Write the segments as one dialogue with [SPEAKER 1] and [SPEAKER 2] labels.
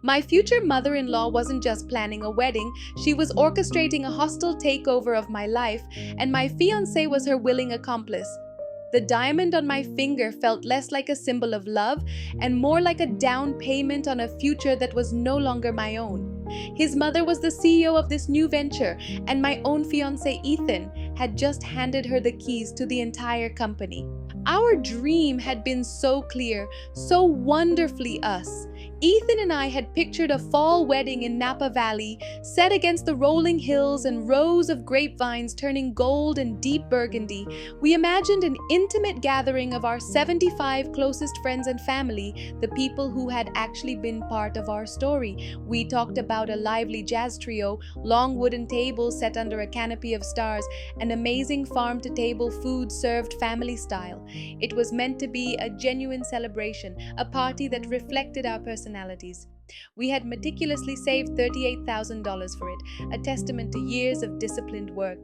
[SPEAKER 1] My future mother-in-law wasn't just planning a wedding, she was orchestrating a hostile takeover of my life, and my fiancé was her willing accomplice. The diamond on my finger felt less like a symbol of love and more like a down payment on a future that was no longer my own. His mother was the CEO of this new venture, and my own fiancé Ethan had just handed her the keys to the entire company. Our dream had been so clear, so wonderfully us. Ethan and I had pictured a fall wedding in Napa Valley, set against the rolling hills and rows of grapevines turning gold and deep burgundy. We imagined an intimate gathering of our 75 closest friends and family, the people who had actually been part of our story. We talked about a lively jazz trio, long wooden tables set under a canopy of stars, and amazing farm-to-table food served family style. It was meant to be a genuine celebration, a party that reflected our personalities. We had meticulously saved $38,000 for it, a testament to years of disciplined work,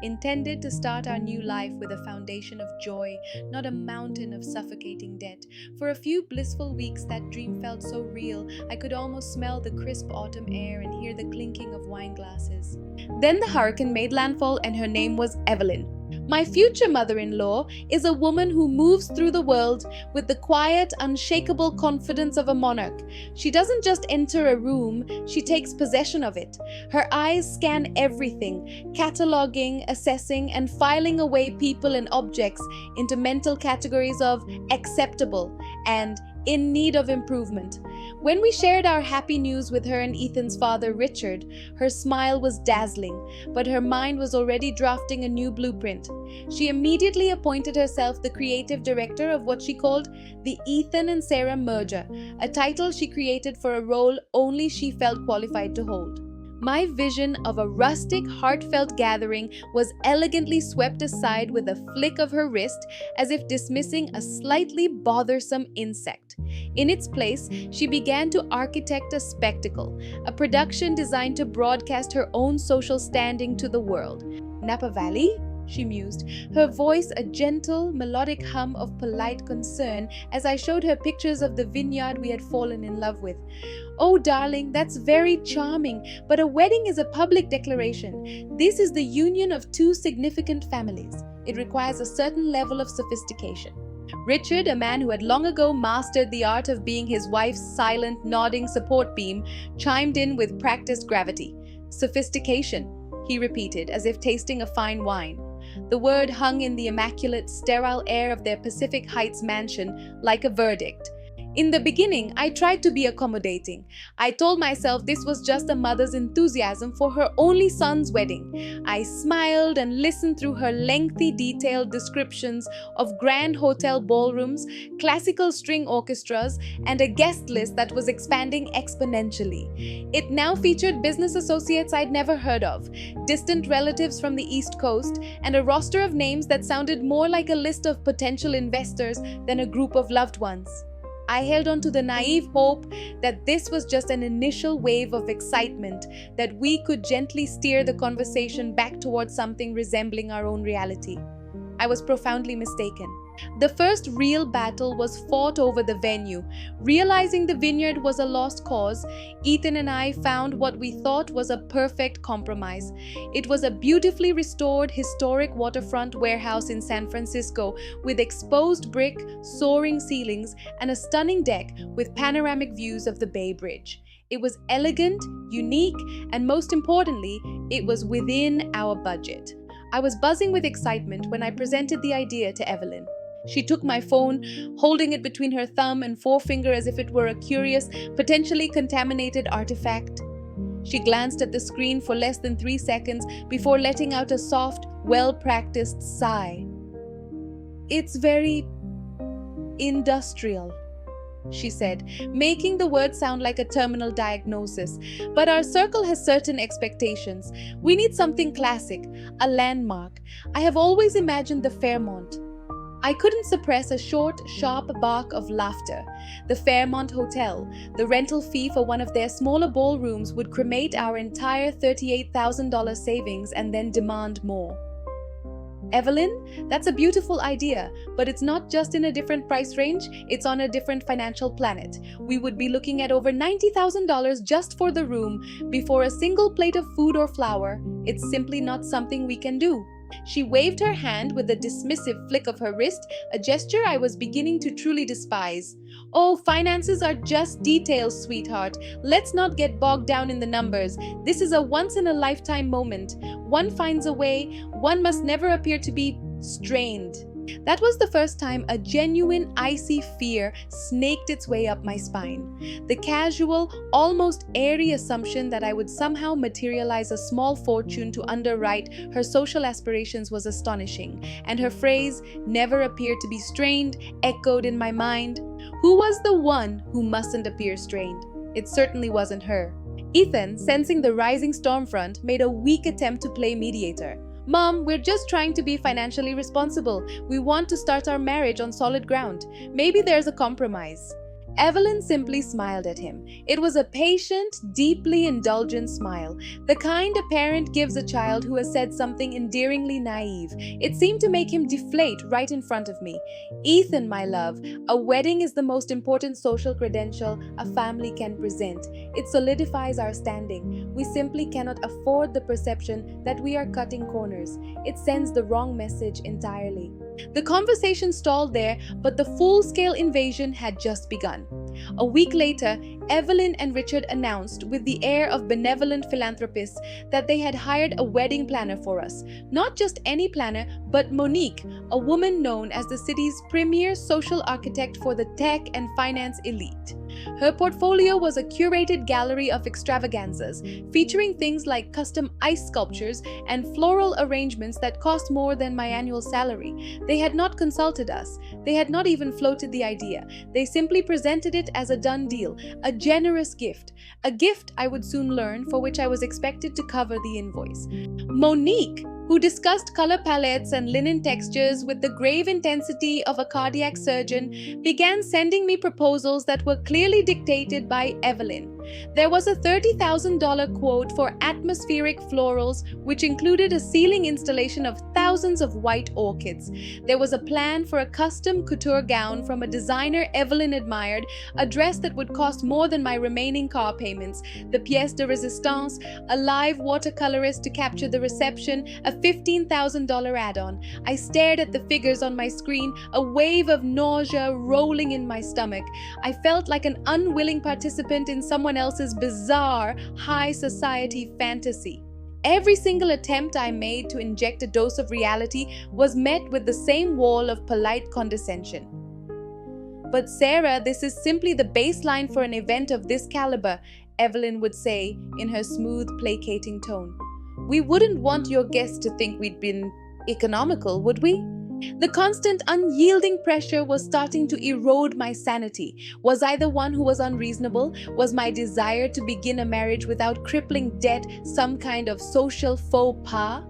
[SPEAKER 1] intended to start our new life with a foundation of joy, not a mountain of suffocating debt. For a few blissful weeks, that dream felt so real, I could almost smell the crisp autumn air and hear the clinking of wine glasses. Then the hurricane made landfall, and her name was Evelyn. My future mother-in-law is a woman who moves through the world with the quiet, unshakable confidence of a monarch. She doesn't just enter a room, she takes possession of it. Her eyes scan everything, cataloging, assessing, and filing away people and objects into mental categories of acceptable and in need of improvement. When we shared our happy news with her and Ethan's father, Richard, her smile was dazzling, but her mind was already drafting a new blueprint. She immediately appointed herself the creative director of what she called the Ethan and Sarah Merger, a title she created for a role only she felt qualified to hold. My vision of a rustic, heartfelt gathering was elegantly swept aside with a flick of her wrist, as if dismissing a slightly bothersome insect. In its place, she began to architect a spectacle, a production designed to broadcast her own social standing to the world. Napa Valley? She mused, her voice a gentle, melodic hum of polite concern as I showed her pictures of the vineyard we had fallen in love with. Oh, darling, that's very charming, but a wedding is a public declaration. This is the union of two significant families. It requires a certain level of sophistication. Richard, a man who had long ago mastered the art of being his wife's silent, nodding support beam, chimed in with practiced gravity. Sophistication, he repeated, as if tasting a fine wine. The word hung in the immaculate, sterile air of their Pacific Heights mansion like a verdict. In the beginning, I tried to be accommodating. I told myself this was just a mother's enthusiasm for her only son's wedding. I smiled and listened through her lengthy, detailed descriptions of grand hotel ballrooms, classical string orchestras, and a guest list that was expanding exponentially. It now featured business associates I'd never heard of, distant relatives from the East Coast, and a roster of names that sounded more like a list of potential investors than a group of loved ones. I held on to the naive hope that this was just an initial wave of excitement, that we could gently steer the conversation back towards something resembling our own reality. I was profoundly mistaken. The first real battle was fought over the venue. Realizing the vineyard was a lost cause, Ethan and I found what we thought was a perfect compromise. It was a beautifully restored historic waterfront warehouse in San Francisco with exposed brick, soaring ceilings, and a stunning deck with panoramic views of the Bay Bridge. It was elegant, unique, and most importantly, it was within our budget. I was buzzing with excitement when I presented the idea to Evelyn. She took my phone, holding it between her thumb and forefinger as if it were a curious, potentially contaminated artifact. She glanced at the screen for less than 3 seconds before letting out a soft, well-practiced sigh. "It's very industrial," she said, making the word sound like a terminal diagnosis. "But our circle has certain expectations. We need something classic, a landmark. I have always imagined the Fairmont." I couldn't suppress a short, sharp bark of laughter. The Fairmont Hotel, the rental fee for one of their smaller ballrooms, would cremate our entire $38,000 savings and then demand more. Evelyn, that's a beautiful idea, but it's not just in a different price range, it's on a different financial planet. We would be looking at over $90,000 just for the room before a single plate of food or flour. It's simply not something we can do. She waved her hand with a dismissive flick of her wrist, a gesture I was beginning to truly despise. Oh, finances are just details, sweetheart. Let's not get bogged down in the numbers. This is a once-in-a-lifetime moment. One finds a way. One must never appear to be strained. That was the first time a genuine, icy fear snaked its way up my spine. The casual, almost airy assumption that I would somehow materialize a small fortune to underwrite her social aspirations was astonishing, and her phrase, "never appear to be strained," echoed in my mind. Who was the one who mustn't appear strained? It certainly wasn't her. Ethan, sensing the rising storm front, made a weak attempt to play mediator. "Mom, we're just trying to be financially responsible. We want to start our marriage on solid ground. Maybe there's a compromise." Evelyn simply smiled at him. It was a patient, deeply indulgent smile, the kind a parent gives a child who has said something endearingly naive. It seemed to make him deflate right in front of me. "Ethan, my love, a wedding is the most important social credential a family can present. It solidifies our standing. We simply cannot afford the perception that we are cutting corners. It sends the wrong message entirely." The conversation stalled there, but the full-scale invasion had just begun. A week later, Evelyn and Richard announced, with the air of benevolent philanthropists, that they had hired a wedding planner for us. Not just any planner, but Monique, a woman known as the city's premier social architect for the tech and finance elite. Her portfolio was a curated gallery of extravaganzas, featuring things like custom ice sculptures and floral arrangements that cost more than my annual salary. They had not consulted us. They had not even floated the idea. They simply presented it as a done deal, a generous gift. A gift, I would soon learn, for which I was expected to cover the invoice. Monique, who discussed color palettes and linen textures with the grave intensity of a cardiac surgeon, began sending me proposals that were clearly dictated by Evelyn. There was a $30,000 quote for atmospheric florals, which included a ceiling installation of thousands of white orchids. There was a plan for a custom couture gown from a designer Evelyn admired, a dress that would cost more than my remaining car payments, the pièce de résistance, a live watercolorist to capture the reception, a $15,000 add-on. I stared at the figures on my screen, a wave of nausea rolling in my stomach. I felt like an unwilling participant in someone else's bizarre, high society fantasy. Every single attempt I made to inject a dose of reality was met with the same wall of polite condescension. "But Sarah, this is simply the baseline for an event of this caliber," Evelyn would say in her smooth, placating tone. "We wouldn't want your guests to think we'd been economical, would we?" The constant, unyielding pressure was starting to erode my sanity. Was I the one who was unreasonable? Was my desire to begin a marriage without crippling debt some kind of social faux pas?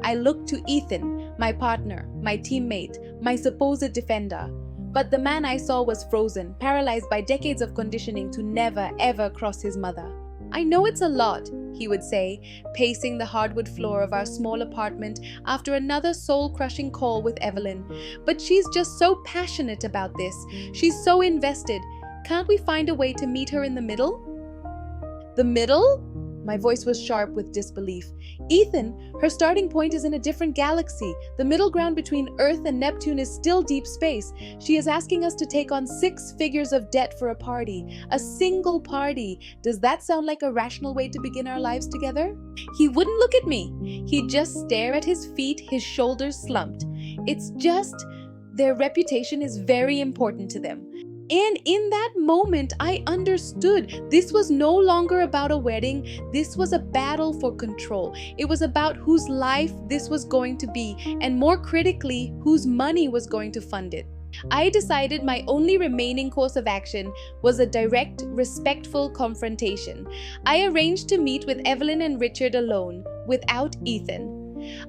[SPEAKER 1] I looked to Ethan, my partner, my teammate, my supposed defender. But the man I saw was frozen, paralyzed by decades of conditioning to never, ever cross his mother. "I know it's a lot," he would say, pacing the hardwood floor of our small apartment after another soul-crushing call with Evelyn. "But she's just so passionate about this. She's so invested. Can't we find a way to meet her in the middle?" "The middle?" My voice was sharp with disbelief. "Ethan, her starting point is in a different galaxy. The middle ground between Earth and Neptune is still deep space. She is asking us to take on 6 figures of debt for a party. A single party. Does that sound like a rational way to begin our lives together?" He wouldn't look at me. He'd just stare at his feet, his shoulders slumped. "It's just, their reputation is very important to them." And in that moment, I understood this was no longer about a wedding. This was a battle for control. It was about whose life this was going to be, and more critically, whose money was going to fund it. I decided my only remaining course of action was a direct, respectful confrontation. I arranged to meet with Evelyn and Richard alone, without Ethan.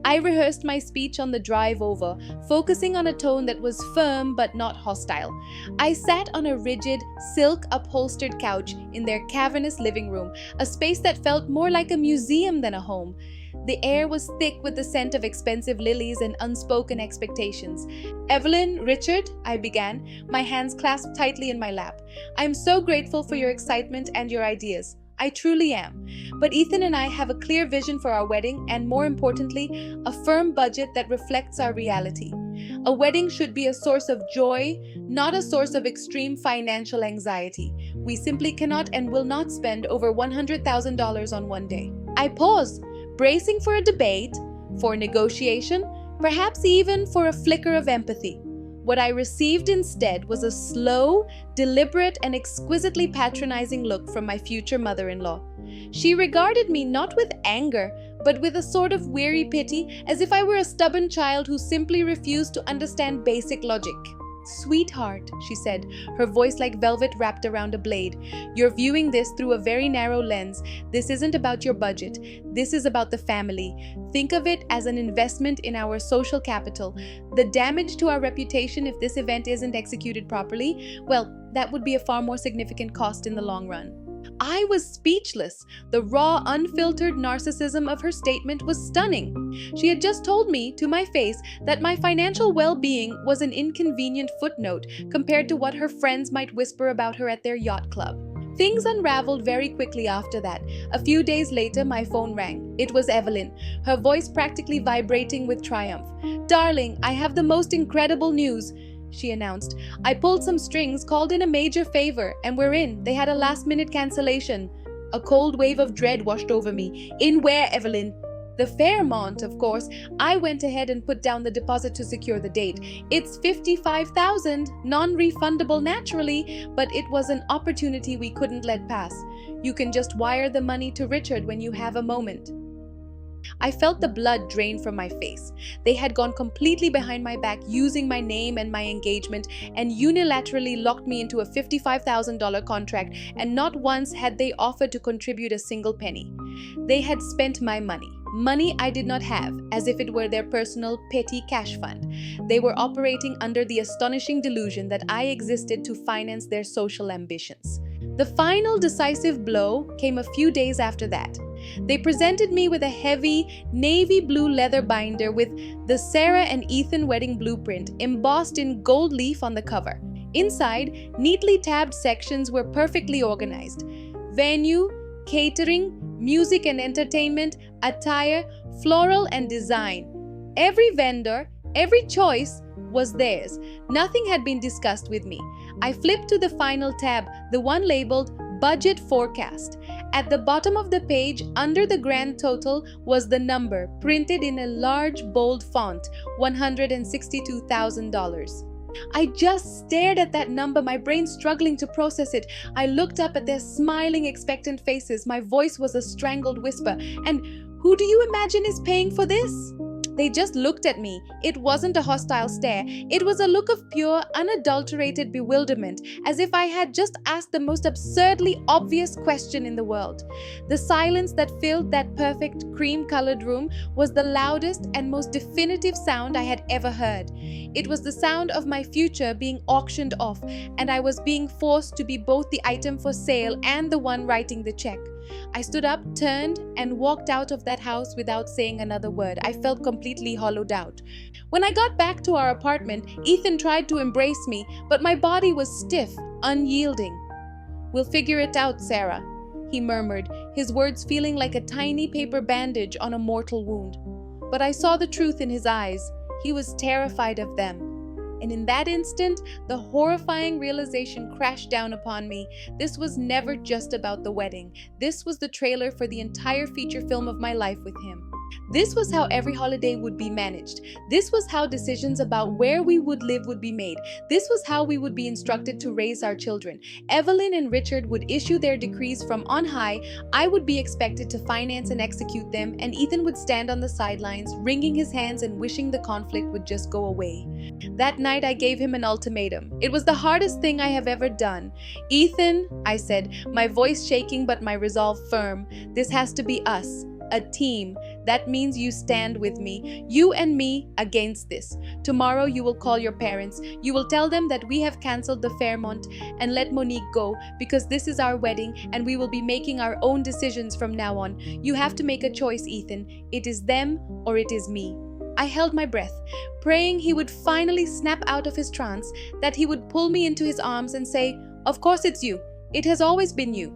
[SPEAKER 1] I rehearsed my speech on the drive over, focusing on a tone that was firm but not hostile. I sat on a rigid, silk-upholstered couch in their cavernous living room, a space that felt more like a museum than a home. The air was thick with the scent of expensive lilies and unspoken expectations. "Evelyn, Richard," I began, my hands clasped tightly in my lap. "I'm so grateful for your excitement and your ideas. I truly am. But Ethan and I have a clear vision for our wedding and, more importantly, a firm budget that reflects our reality. A wedding should be a source of joy, not a source of extreme financial anxiety. We simply cannot and will not spend over $100,000 on one day." I paused, bracing for a debate, for negotiation, perhaps even for a flicker of empathy. What I received instead was a slow, deliberate, and exquisitely patronizing look from my future mother-in-law. She regarded me not with anger, but with a sort of weary pity, as if I were a stubborn child who simply refused to understand basic logic. "Sweetheart," she said, her voice like velvet wrapped around a blade, "you're viewing this through a very narrow lens. This isn't about your budget. This is about the family. Think of it as an investment in our social capital. The damage to our reputation if this event isn't executed properly, well, that would be a far more significant cost in the long run." I was speechless. The raw, unfiltered narcissism of her statement was stunning. She had just told me, to my face, that my financial well-being was an inconvenient footnote compared to what her friends might whisper about her at their yacht club. Things unraveled very quickly after that. A few days later, my phone rang. It was Evelyn, her voice practically vibrating with triumph. "Darling, I have the most incredible news," she announced. "I pulled some strings, called in a major favor, and we're in. They had a last-minute cancellation." A cold wave of dread washed over me. "In where, Evelyn?" "The Fairmont, of course." I went ahead and put down the deposit to secure the date. "It's $55,000, non-refundable naturally, but it was an opportunity we couldn't let pass. You can just wire the money to Richard when you have a moment." I felt the blood drain from my face. They had gone completely behind my back, using my name and my engagement, and unilaterally locked me into a $55,000 contract, and not once had they offered to contribute a single penny. They had spent my money I did not have, as if it were their personal petty cash fund. They were operating under the astonishing delusion that I existed to finance their social ambitions. The final decisive blow came a few days after that. They presented me with a heavy, navy blue leather binder with the Sarah and Ethan wedding blueprint embossed in gold leaf on the cover. Inside, neatly tabbed sections were perfectly organized. Venue, catering, music and entertainment, attire, floral and design. Every vendor, every choice was theirs. Nothing had been discussed with me. I flipped to the final tab, the one labeled Budget Forecast. At the bottom of the page, under the grand total, was the number, printed in a large, bold font, $162,000. I just stared at that number, my brain struggling to process it. I looked up at their smiling, expectant faces. My voice was a strangled whisper. "And who do you imagine is paying for this?" They just looked at me. It wasn't a hostile stare. It was a look of pure, unadulterated bewilderment, as if I had just asked the most absurdly obvious question in the world. The silence that filled that perfect cream-colored room was the loudest and most definitive sound I had ever heard. It was the sound of my future being auctioned off, and I was being forced to be both the item for sale and the one writing the check. I stood up, turned, and walked out of that house without saying another word. I felt completely hollowed out. When I got back to our apartment, Ethan tried to embrace me, but my body was stiff, unyielding. "We'll figure it out, Sarah," he murmured, his words feeling like a tiny paper bandage on a mortal wound. But I saw the truth in his eyes. He was terrified of them. And in that instant, the horrifying realization crashed down upon me. This was never just about the wedding. This was the trailer for the entire feature film of my life with him. This was how every holiday would be managed. This was how decisions about where we would live would be made. This was how we would be instructed to raise our children. Evelyn and Richard would issue their decrees from on high. I would be expected to finance and execute them, and Ethan would stand on the sidelines, wringing his hands and wishing the conflict would just go away. That night, I gave him an ultimatum. It was the hardest thing I have ever done. "Ethan," I said, my voice shaking but my resolve firm, "this has to be us. A team. That means you stand with me, you and me, against this. Tomorrow you will call your parents. You will tell them that we have cancelled the Fairmont and let Monique go because this is our wedding and we will be making our own decisions from now on. You have to make a choice, Ethan. It is them or it is me. I held my breath, praying he would finally snap out of his trance, that he would pull me into his arms and say, "Of course it's you. It has always been you."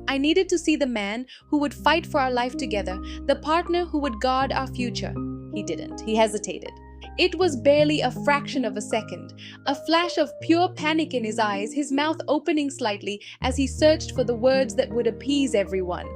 [SPEAKER 1] I needed to see the man who would fight for our life together, the partner who would guard our future. He didn't. He hesitated. It was barely a fraction of a second, a flash of pure panic in his eyes, his mouth opening slightly as he searched for the words that would appease everyone.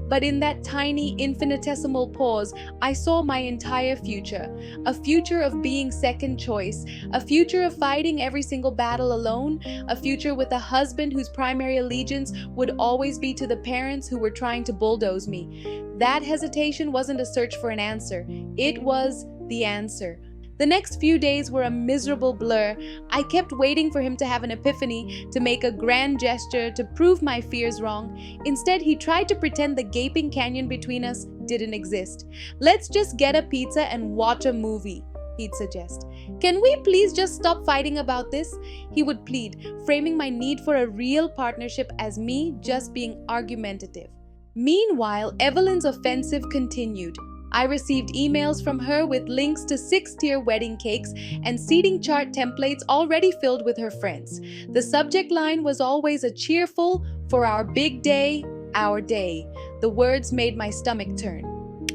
[SPEAKER 1] But in that tiny, infinitesimal pause, I saw my entire future. A future of being second choice, a future of fighting every single battle alone, a future with a husband whose primary allegiance would always be to the parents who were trying to bulldoze me. That hesitation wasn't a search for an answer. It was the answer. The next few days were a miserable blur. I kept waiting for him to have an epiphany, to make a grand gesture, to prove my fears wrong. Instead, he tried to pretend the gaping canyon between us didn't exist. "Let's just get a pizza and watch a movie," he'd suggest. "Can we please just stop fighting about this?" he would plead, framing my need for a real partnership as me just being argumentative. Meanwhile, Evelyn's offensive continued. I received emails from her with links to 6-tier wedding cakes and seating chart templates already filled with her friends. The subject line was always a cheerful, "For our big day, our day." The words made my stomach turn.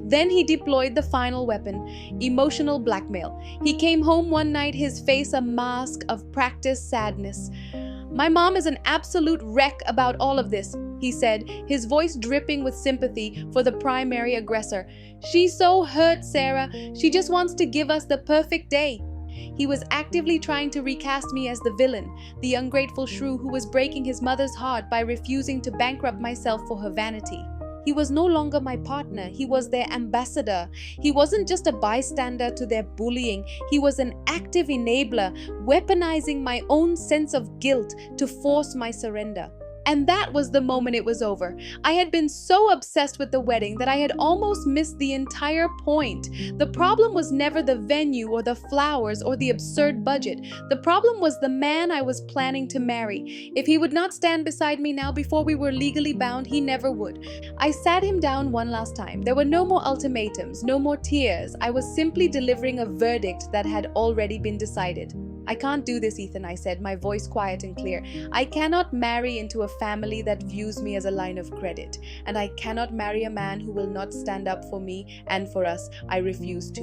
[SPEAKER 1] Then he deployed the final weapon, emotional blackmail. He came home one night, his face a mask of practiced sadness. "My mom is an absolute wreck about all of this," he said, his voice dripping with sympathy for the primary aggressor. "She's so hurt, Sarah. She just wants to give us the perfect day." He was actively trying to recast me as the villain, the ungrateful shrew who was breaking his mother's heart by refusing to bankrupt myself for her vanity. He was no longer my partner. He was their ambassador. He wasn't just a bystander to their bullying. He was an active enabler, weaponizing my own sense of guilt to force my surrender. And that was the moment it was over. I had been so obsessed with the wedding that I had almost missed the entire point. The problem was never the venue or the flowers or the absurd budget. The problem was the man I was planning to marry. If he would not stand beside me now before we were legally bound, he never would. I sat him down one last time. There were no more ultimatums, no more tears. I was simply delivering a verdict that had already been decided. "I can't do this, Ethan," I said, my voice quiet and clear. "I cannot marry into a family that views me as a line of credit. And I cannot marry a man who will not stand up for me and for us. I refuse to."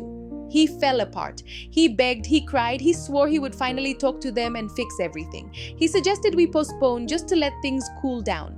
[SPEAKER 1] He fell apart. He begged, he cried, he swore he would finally talk to them and fix everything. He suggested we postpone just to let things cool down.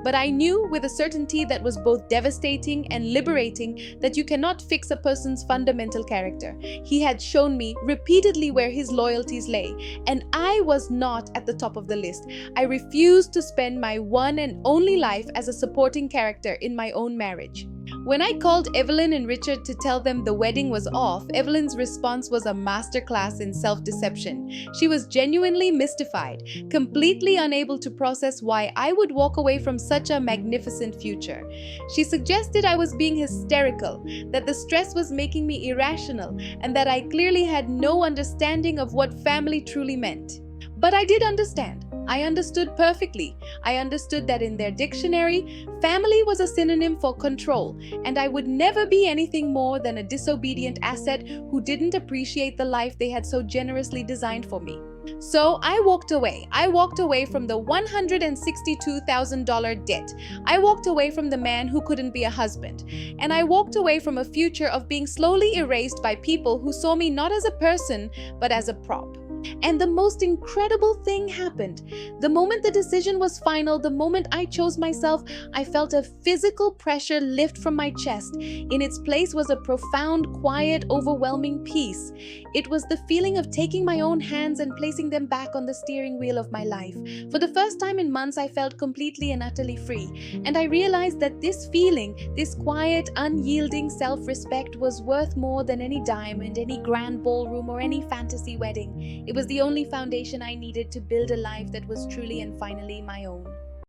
[SPEAKER 1] But I knew with a certainty that was both devastating and liberating that you cannot fix a person's fundamental character. He had shown me repeatedly where his loyalties lay, and I was not at the top of the list. I refused to spend my one and only life as a supporting character in my own marriage. When I called Evelyn and Richard to tell them the wedding was off, Evelyn's response was a masterclass in self-deception. She was genuinely mystified, completely unable to process why I would walk away from such a magnificent future. She suggested I was being hysterical, that the stress was making me irrational, and that I clearly had no understanding of what family truly meant. But I did understand. I understood perfectly. I understood that in their dictionary, family was a synonym for control, and I would never be anything more than a disobedient asset who didn't appreciate the life they had so generously designed for me. So I walked away. I walked away from the $162,000 debt. I walked away from the man who couldn't be a husband. And I walked away from a future of being slowly erased by people who saw me not as a person, but as a prop. And the most incredible thing happened. The moment the decision was final, the moment I chose myself, I felt a physical pressure lift from my chest. In its place was a profound, quiet, overwhelming peace. It was the feeling of taking my own hands and placing them back on the steering wheel of my life. For the first time in months, I felt completely and utterly free. And I realized that this feeling, this quiet, unyielding self-respect was worth more than any diamond, any grand ballroom, or any fantasy wedding. It was the only foundation I needed to build a life that was truly and finally my own.